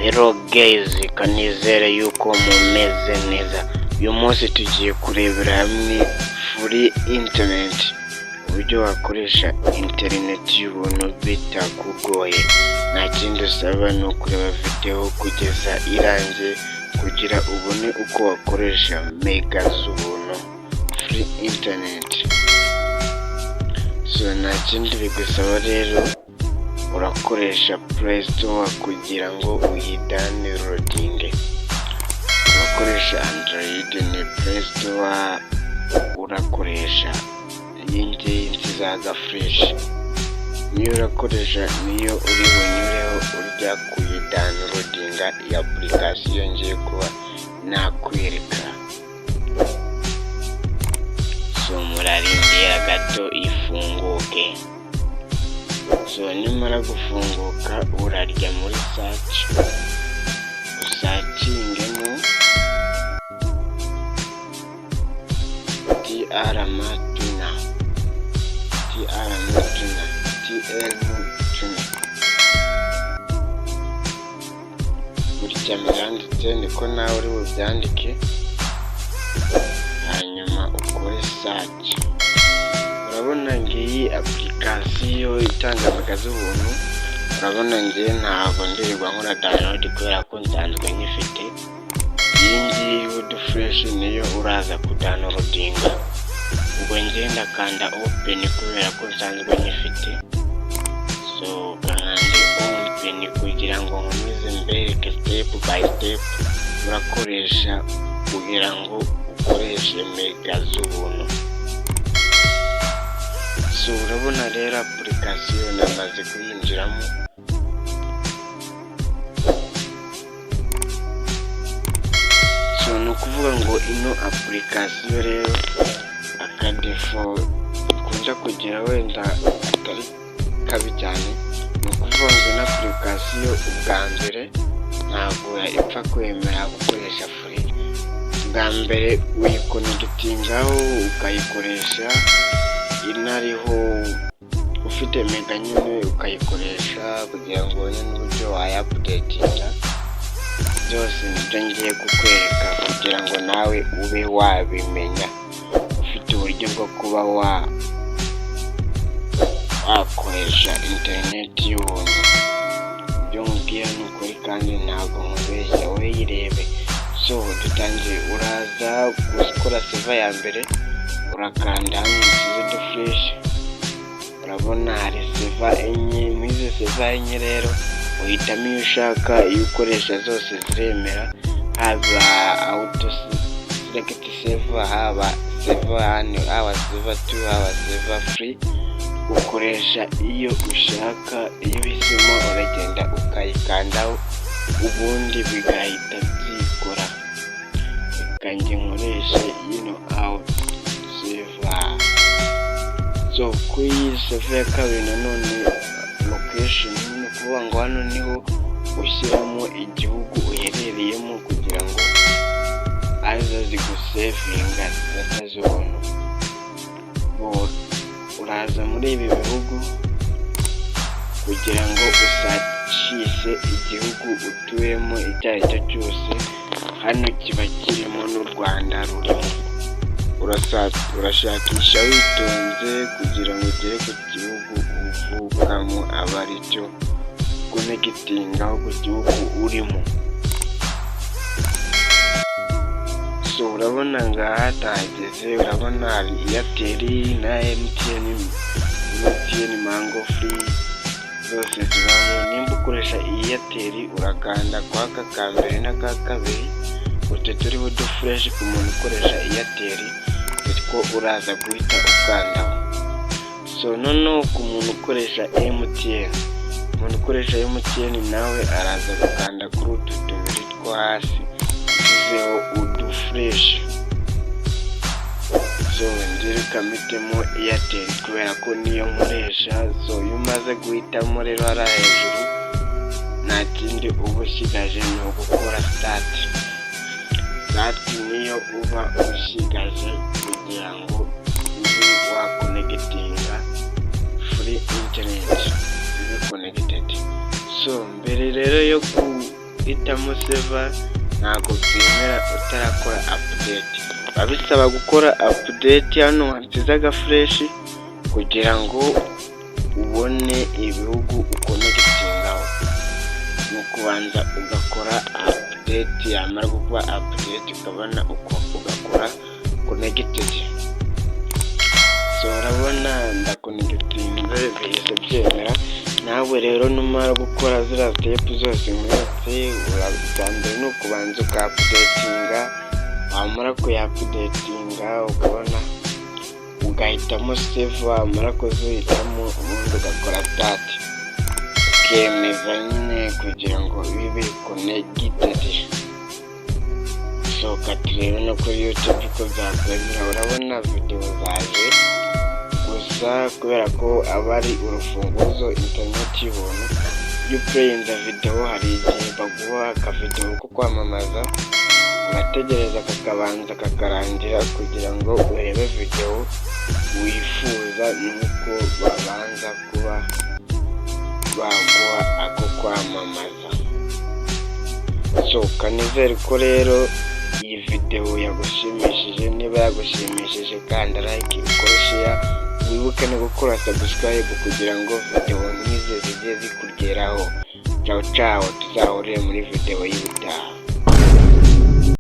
Hello guys, kanizere yuko mumeze neza. Uyu munsi tugiye kurebera hamwe free internet, uburyo wakoresha internet y'ubuntu bitakugoye. Nta kindi usaba ni ukureba video kugeza irangiye kugira ubone uko wakoresha mega z'ubuntu free internet. So nta kindi bigusaba rero, urakoresha Play Store kugira ngo uyidownloadinge. Urakoresha Android ni Play Store, urakoresha iyi za fresh. Niyo urakoresha niyo uri bunyureho urya kuyidownloadinga iyi application ngiye kuba nakwereka. So murarindira gato ifunguke. So nimara gufunguka urarya muri search, usachingemo TR Matuna. Gutya miranditse niko nawe uri bubyandike, hanyuma ukore search. Urabona ngiyi application itanga mega z'ubuntu. Urabona ngiye ntabwo ndirirwa nkora download kubera ko nsanzwe nyifite. Iyi ngiyi Wood Fresh niyo uraza kudownloadinga. Ubwo ngiye ndakanda open kubera ko nsanzwe nyifite. So kandi open kugira ngo nkomeze mbereke step by step urakoresha kugira ngo ukoreshe mega z'ubuntu. So urabona rero application namaze kuyinjiramo. So nukuvuga ngo ino application rero akadefo kunja kugira wenda atari kabi cyane, nukuvuga ngo ino application ubwa mbere ntabwo ipfa kwemera gukoresha free. Ubwa mbere uyiconnectingaho ukayikoresha inariho ufite mega nyine, ukayikoresha kugira ngo ubone n'uburyo wayapdatinga. Byose nibyo ngiye kukwereka kugira ngo nawe ube wabimenya, ufite uburyo bwo kuba wakoresha internet y'ubuntu. Ibyo nkubwira ni ukuri kandi ntabwo nkubeshya, wowe yirebe. So dutangiye, uraza gukora server ya mbere, urakanda Wood Fresh. Urabona hari server enye, mwize server enye rero uhitamo iyo ushaka. Iyo ukoresha zose ziremera, haba auto select server, haba server 1, haba server 2, haba server free. Ukoresha iyo ushaka, iyo uhisemo uragenda ukayikandaho ubundi bigahita byikora. Kanjye nkoreshe out server. So kuri server ya kabiri nanone location, ni ukuvuga ngo hano niho ushyiramo igihugu uherereyemo kugira ngo aza zigusevinga data z'ubuntu. Uraza muri ibi bihugu kugira ngo usakishe igihugu utuyemo icyo ari cyo cyose. Hano kiba kirimo n'u Rwanda rurimo. Urashakisha witonze kugira ngo ugere ku gihugu uvukamo aba ari cyo connectingaho ku gihugu urimo. So urabona ngaha hatageze, urabona hari Airtel na MTN Mango Free zose zibamo. Nimba ukoresha Airtel urakanda kwa ka mbere na ka kabiri, utete Wood Fresh ku muntu ukoresha Airtel, ariko uraza guhita ukandaho. So noneho ku muntu ukoresha MTN, umuntu ukoresha MTN nawe araza gukanda kuri utu tubiri two hasi tuzeho Wood Fresh. So njye kamitemo Airtel kubera ko niyo nkoresha. So iyo umaze guhitamo rero hariya hejuru, nta kindi uba usigaje ni ugukora start niyo uba usigaje kugira ngo ube wakonectinga free internet, ube connected. So mbere rero yo guhitamo seva ntabwo byemera utarakora update. Biba bisaba gukora update hano handitse agafureshi kugira ngo ubone ibihugu ukonegitingaho. Ni ukubanza ugakora update, yamara gukora update ukabona uko ugakora connected. So urabona ndakonegitinze bihise byemera. Nawe rero numara gukora ziriya step zose nkweretse, ubwa mbere ni ukubanza uka-updatinga, wamara kuya-updatinga ukabona ugahitamo save, wamara kuzihitamo ubundi ugakora start, ukemeza nyine kugira ngo bibe connected. So rero no kuri YouTube ko byakwemera. Urabona video zaje gusa kubera ko aba ari urufunguzo internet y'ubuntu. Iyo uplayinze video hari igihe baguha akavideo ko kwamamaza, ugategereza kakabanza kakarangira kugira ngo urebe video wifuza, nuko babanza kuba baguha ako kwamamaza. So kanizere ko rero iyi video yagushimishije. Niba yagushimishije kanda like, ukore share, wibuke no gukora subscribe kugira ngo video nk'izi zijye zikugeraho. Ciao ciao, tuzahurire muri video y'ubutaha.